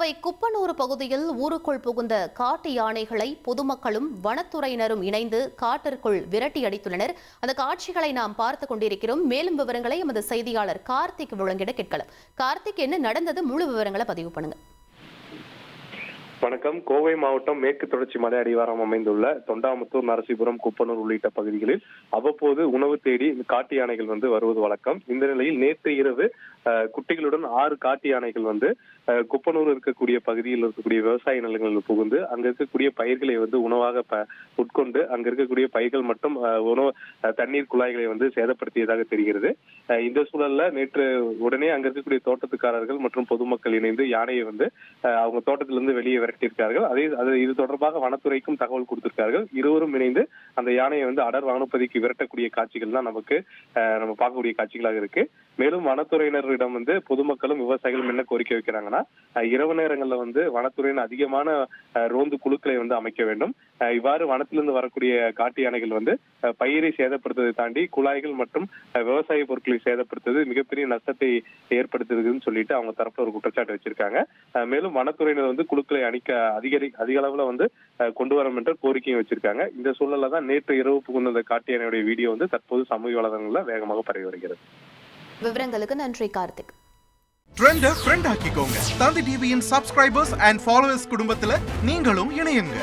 கோவை குப்பனூர் பகுதியில் ஊருக்குள் புகுந்த காட்டு யானைகளை பொதுமக்களும் வனத்துறையினரும் இணைந்து காட்டிற்குள் விரட்டி அடித்துள்ளனர். அந்த காட்சிகளை நாம் பார்த்துக் கொண்டிருக்கிறோம். மேலும் விவரங்களை எமது செய்தியாளர் கார்த்திக் வழங்கிட கேட்கலாம். கார்த்திக், என்ன நடந்தது? முழு விவரங்களை பதிவு பண்ணுங்க. வணக்கம். கோவை மாவட்டம் மேற்கு தொடர்ச்சி மலை அடிவாரம் அமைந்துள்ள தொண்டாமுத்தூர், நரசிபுரம், குப்பனூர் உள்ளிட்ட பகுதிகளில் அவ்வப்போது உணவு தேடி காட்டு யானைகள் வருவது வழக்கம். இந்த நிலையில் நேற்று இரவு குட்டிகளுடன் 6 காட்டு யானைகள் குப்பனூர் இருக்கக்கூடிய பகுதியில் இருக்கக்கூடிய விவசாய நிலங்களில் புகுந்து அங்க இருக்கக்கூடிய பயிர்களை உணவாக உட்கொண்டு அங்க இருக்கக்கூடிய பயிர்கள் மற்றும் உணவு தண்ணீர் குழாய்களை சேதப்படுத்தியதாக தெரிகிறது. இந்த சூழல்ல நேற்று உடனே அங்க இருக்கக்கூடிய தோட்டத்துக்காரர்கள் மற்றும் பொதுமக்கள் இணைந்து யானையை அவங்க தோட்டத்திலிருந்து வெளியே விரட்டியிருக்கார்கள். இது தொடர்பாக வனத்துறைக்கும் தகவல் கொடுத்திருக்கார்கள். இருவரும் இணைந்து அந்த யானையை அடர் வனப்பகுதிக்கு விரட்டக்கூடிய காட்சிகள் தான் நம்ம பார்க்கக்கூடிய காட்சிகளாக இருக்கு. மேலும் வனத்துறையினரிடம் பொதுமக்களும் விவசாயிகளும் என்ன கோரிக்கை வைக்கிறாங்கன்னா, இரவு நேரங்கள்ல வனத்துறையின் அதிகமான ரோந்து குழுக்களை அமைக்க வேண்டும். இவ்வாறு வனத்திலிருந்து வரக்கூடிய காட்டு யானைகள் பயிரை சேதப்படுத்துவதை தாண்டி குழாய்கள் மற்றும் விவசாய பொருட்களை சேதப்படுத்துவது மிகப்பெரிய நஷ்டத்தை ஏற்படுத்துதுன்னு சொல்லிட்டு அவங்க தரப்புல ஒரு குற்றச்சாட்டு வச்சிருக்காங்க. மேலும் வனத்துறையினர் குழுக்களை அதிக அளவுல கொண்டு வரும் என்ற கோரிக்கையும் வச்சிருக்காங்க. இந்த சூழல்ல தான் நேற்று இரவு புகுந்த காட்டு யானையுடைய வீடியோ தற்போது சமூக வலைதளங்கள்ல வேகமாக பரவி வருகிறது. விவரங்களுக்கு நன்றி கார்த்திக். ட்ரெண்ட ஃப்ரெண்ட் ஆக்கிக்கோங்க. தந்தி டிவியின் சப்ஸ்கிரைபர்ஸ் அண்ட் ஃபாலோவர்ஸ் குடும்பத்துல நீங்களும் இணையுங்க.